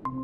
Good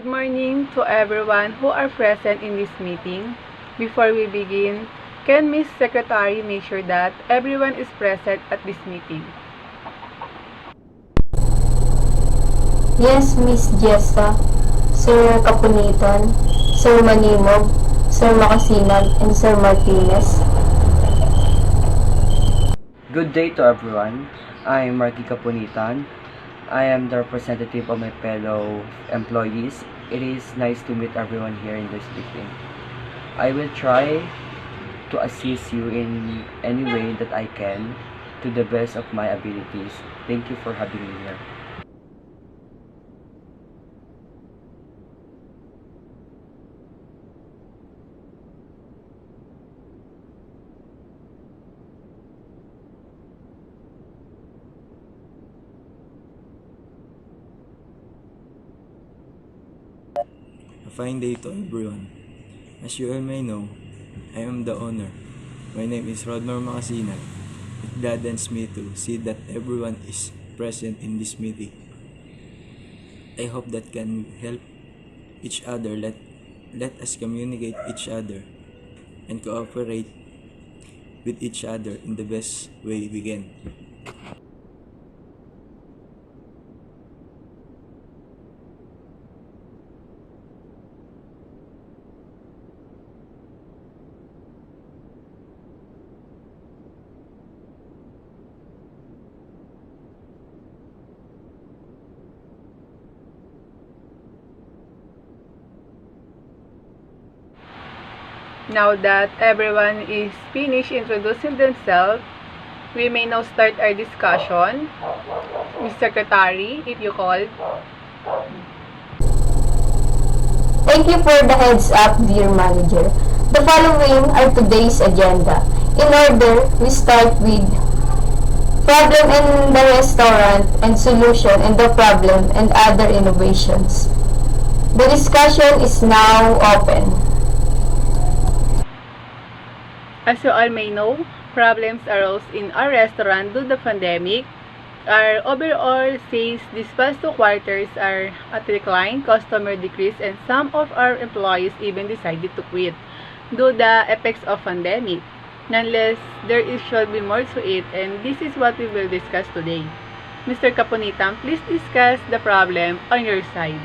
morning to everyone who are present in this meeting. Before we begin, can Ms. Secretary make sure that everyone is present at this meeting? Yes, Miss Diesta, Sir Capunitan, Sir Manimog, Sir Makasinan, and Sir Martinez. Good day to everyone. I'm Marky Capunitan. I am the representative of my fellow employees. It is nice to meet everyone here in this meeting. I will try to assist you in any way that I can to the best of my abilities. Thank you for having me here. A fine day to everyone. As you all may know, I am the owner. My name is Rodmar Makasinan. It gladdens me to see that everyone is present in this meeting. I hope that can help each other. Let us communicate each other and cooperate with each other in the best way we can. Now that everyone is finished introducing themselves, we may now start our discussion. Ms. Secretary, if you call. Thank you for the heads up, dear manager. The following are today's agenda. In order, we start with problem in the restaurant and solution in the problem and other innovations. The discussion is now open. As you all may know, problems arose in our restaurant due to the pandemic. Our overall sales these past 2 quarters are at decline, customer decrease, and some of our employees even decided to quit due to the effects of pandemic. Nonetheless, should be more to it, and this is what we will discuss today. Mr. Capunitan, please discuss the problem on your side.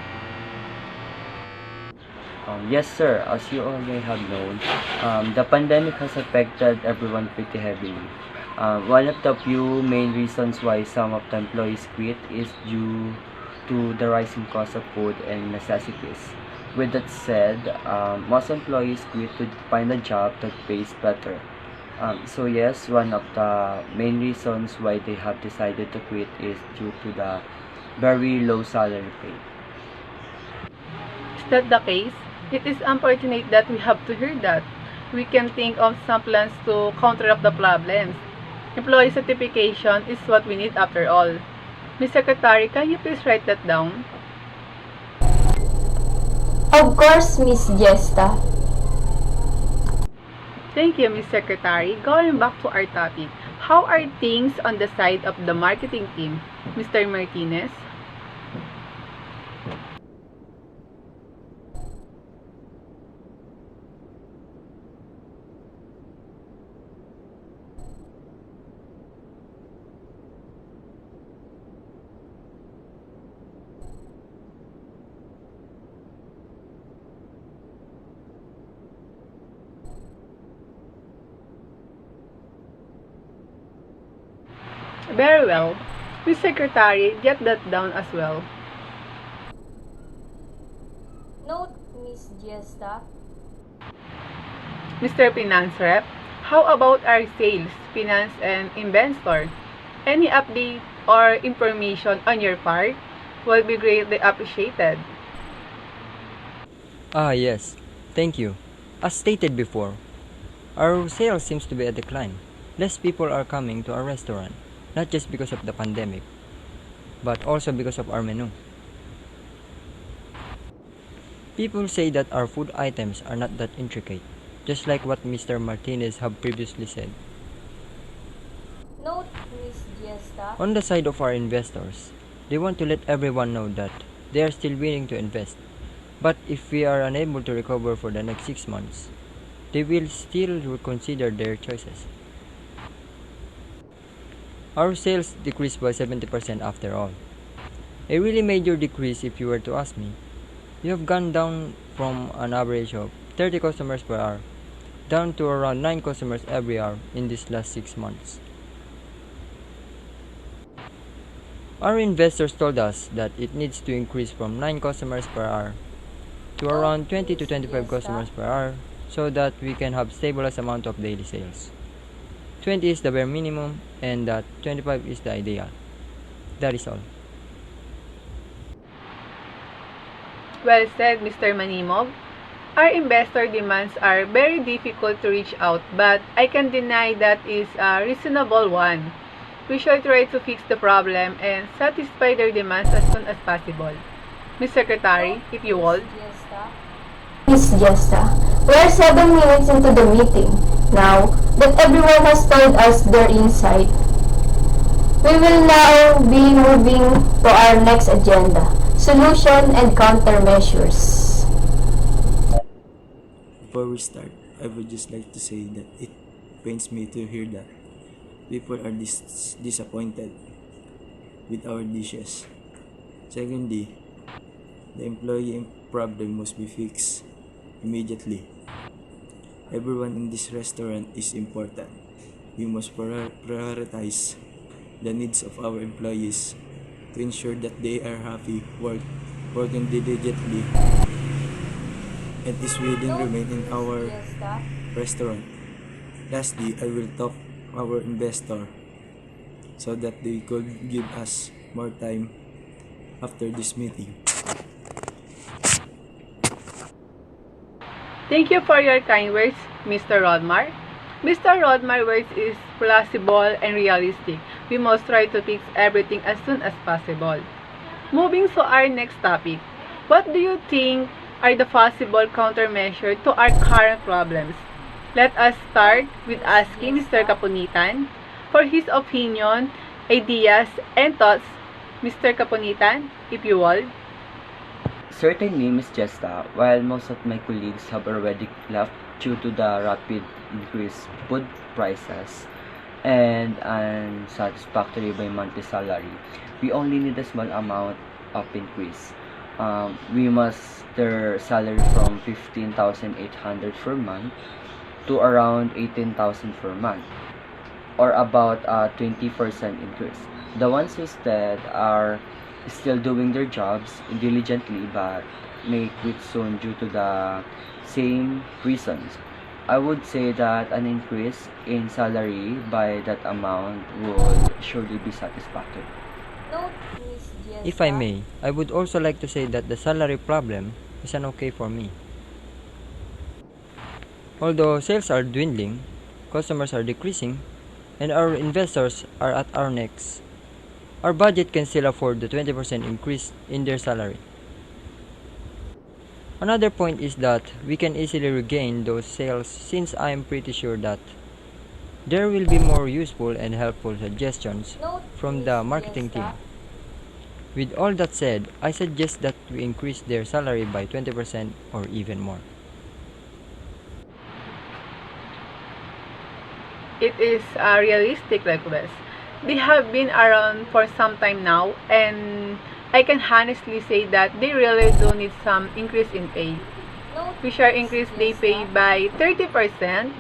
Yes, sir. As you all may have known, the pandemic has affected everyone pretty heavily. One of the few main reasons why some of the employees quit is due to the rising cost of food and necessities. With that said, most employees quit to find a job that pays better. So yes, one of the main reasons why they have decided to quit is due to the very low salary pay. Is that the case? It is unfortunate that we have to hear that. We can think of some plans to counteract the problems. Employee certification is what we need after all. Ms. Secretary, can you please write that down? Of course, Miss Diesta. Thank you, Ms. Secretary. Going back to our topic, how are things on the side of the marketing team? Mr. Martinez? Very well. Ms. Secretary, get that down as well. Note, Miss Diesta. Mr. Finance Rep, how about our sales, finance, and inventor? Any update or information on your part will be greatly appreciated. Yes. Thank you. As stated before, our sales seems to be a decline. Less people are coming to our restaurant, not just because of the pandemic. but also because of our menu. People say that our food items are not that intricate, just like what Mr. Martinez have previously said. Note, Miss Diesta. On the side of our investors, they want to let everyone know that they are still willing to invest. But if we are unable to recover for the next 6 months, they will still reconsider their choices. Our sales decreased by 70% after all. A really major decrease if you were to ask me. We have gone down from an average of 30 customers per hour down to around 9 customers every hour in these last 6 months. Our investors told us that it needs to increase from 9 customers per hour to around 20 to 25 customers per hour so that we can have stabilized amount of daily sales. 20 is the bare minimum and that 25 is the ideal. That is all. Well said, Mr. Manimog. Our investor demands are very difficult to reach out, but I can deny that is a reasonable one. We shall try to fix the problem and satisfy their demands as soon as possible. Ms. Secretary, if you would. Miss Diesta, we are 7 minutes into the meeting. Now that everyone has told us their insight, we will now be moving to our next agenda, solution and countermeasures. Before we start, I would just like to say that it pains me to hear that people are disappointed with our dishes. Secondly, the employee problem must be fixed immediately. Everyone in this restaurant is important. We must prioritize the needs of our employees to ensure that they are happy, working diligently, and is willing to remain in our restaurant. Lastly, I will talk our investor so that they could give us more time after this meeting. Thank you for your kind words, Mr. Rodmar. Mr. Rodmar's words is plausible and realistic. We must try to fix everything as soon as possible. Moving to our next topic. What do you think are the possible countermeasures to our current problems? Let us start with asking Mr. Capunitan for his opinion, ideas, and thoughts. Mr. Capunitan, if you will. Certainly, Miss Jesta, while most of my colleagues have already left due to the rapid increased food prices and unsatisfactory by monthly salary, we only need a small amount of increase. We must their salary from 15,800 per month to around 18,000 per month, or about a 20% increase. The ones instead are still doing their jobs diligently but may quit soon due to the same reasons. I would say that an increase in salary by that amount would surely be satisfactory. If I may, I would also like to say that the salary problem is an okay for me. Although sales are dwindling, customers are decreasing, and our investors are at our necks, our budget can still afford the 20% increase in their salary. Another point is that we can easily regain those sales since I am pretty sure that there will be more useful and helpful suggestions from the marketing team. With all that said, I suggest that we increase their salary by 20% or even more. It is a realistic request. They have been around for some time now, and I can honestly say that they really do need some increase in pay. We shall increase their pay by 30%.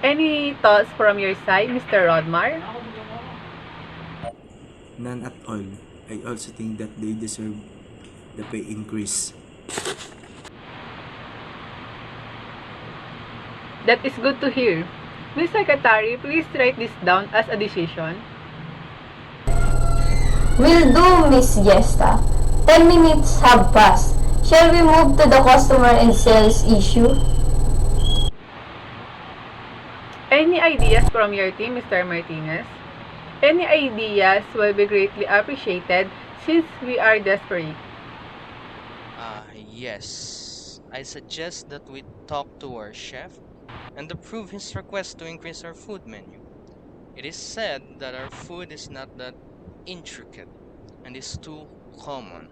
Any thoughts from your side, Mr. Rodmar? None at all. I also think that they deserve the pay increase. That is good to hear. Ms. Secretary, please write this down as a decision. Will do, Miss Diesta. 10 minutes have passed. Shall we move to the customer and sales issue? Any ideas from your team, Mr. Martinez? Any ideas will be greatly appreciated since we are desperate. Yes. I suggest that we talk to our chef and approve his request to increase our food menu. It is said that our food is not that intricate and is too common.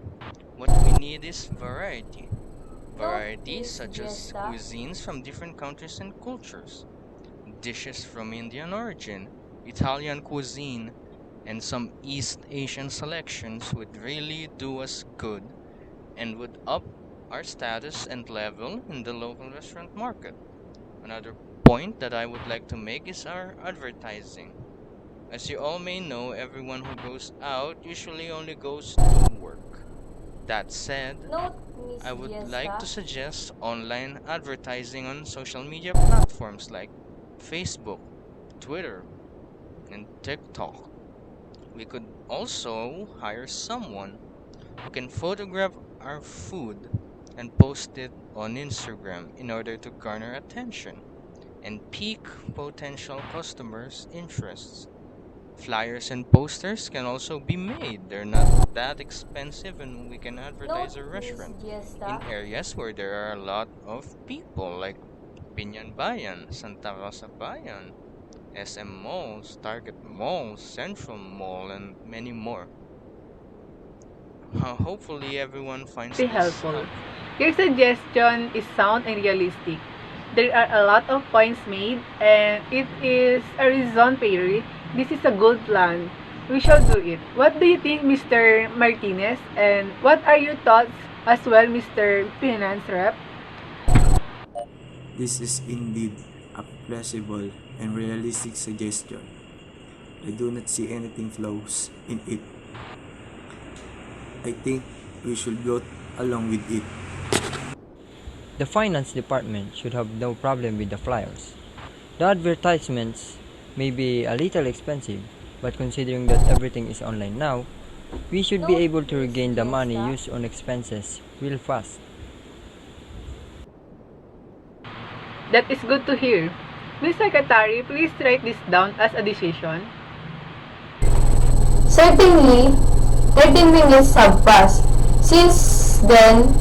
What we need is variety. Note, Variety Miss such as Diesta. cuisines from different countries and cultures, dishes from Indian origin, Italian cuisine, and some East Asian selections would really do us good and would up our status and level in the local restaurant market. Another point that I would like to make is our advertising. As you all may know, everyone who goes out usually only goes to work. That said, Note, Miss I would like Diesta. to suggest online advertising on social media platforms like Facebook, Twitter, and TikTok. We could also hire someone who can photograph our food and post it on Instagram in order to garner attention and pique potential customers' interests. Flyers and posters can also be made. They're not that expensive, and we can Note, advertise our Miss restaurant Diesta. in areas where there are a lot of people, like Binyan Bayan, Santa Rosa Bayan, SM Malls, Target Malls, Central Mall, and many more. Hopefully, everyone finds Be this helpful. helpful. Your suggestion is sound and realistic. There are a lot of points made, and it is a reason, Perry. This is a good plan. We shall do it. What do you think, Mr. Martinez? And what are your thoughts as well, Mr. Finance Rep? This is indeed a plausible and realistic suggestion. I do not see anything flaws in it. I think we should go along with it. The finance department should have no problem with the flyers. The advertisements may be a little expensive, but considering that everything is online now, we should be Note, able to Miss regain the money Diesta. used on expenses real fast. That is good to hear. Ms. Secretary, please write this down as a decision. Certainly, 30 minutes have passed. Since then,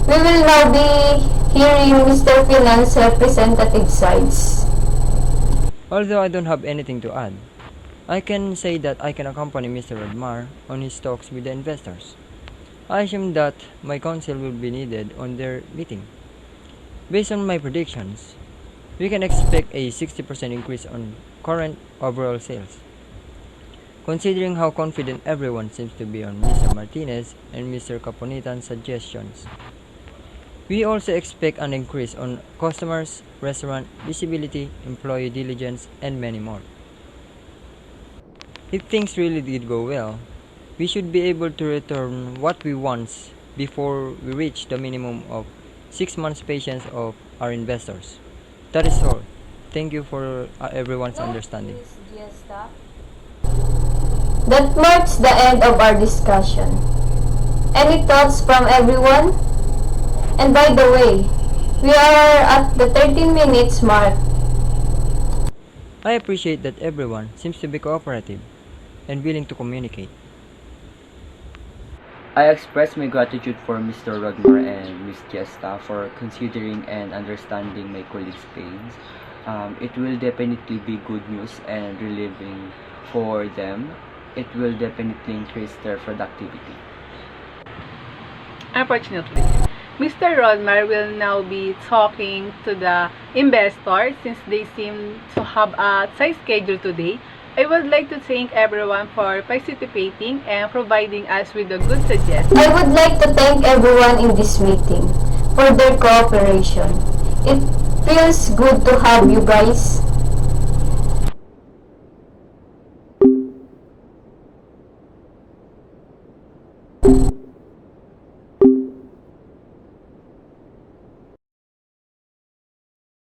we will now be hearing Mr. Finance representative sides. Although I don't have anything to add, I can say that I can accompany Mr. Radmar on his talks with the investors. I assume that my counsel will be needed on their meeting. Based on my predictions, we can expect a 60% increase on current overall sales. Considering how confident everyone seems to be on Mr. Martinez and Mr. Capunitan's suggestions, we also expect an increase on customers, restaurant visibility, employee diligence, and many more. If things really did go well, we should be able to return what we want before we reach the minimum of 6 months patience of our investors. That is all. Thank you for everyone's understanding. Miss Diesta. That marks the end of our discussion. Any thoughts from everyone? And by the way, we are at the 13 minutes mark. I appreciate that everyone seems to be cooperative and willing to communicate. I express my gratitude for Mr. Rodmer and Ms. Diesta for considering and understanding my colleagues' pains. It will definitely be good news and relieving for them. It will definitely increase their productivity. Unfortunately, Mr. Rodmar will now be talking to the investors since they seem to have a tight schedule today. I would like to thank everyone for participating and providing us with a good suggestion. I would like to thank everyone in this meeting for their cooperation. It feels good to have you guys.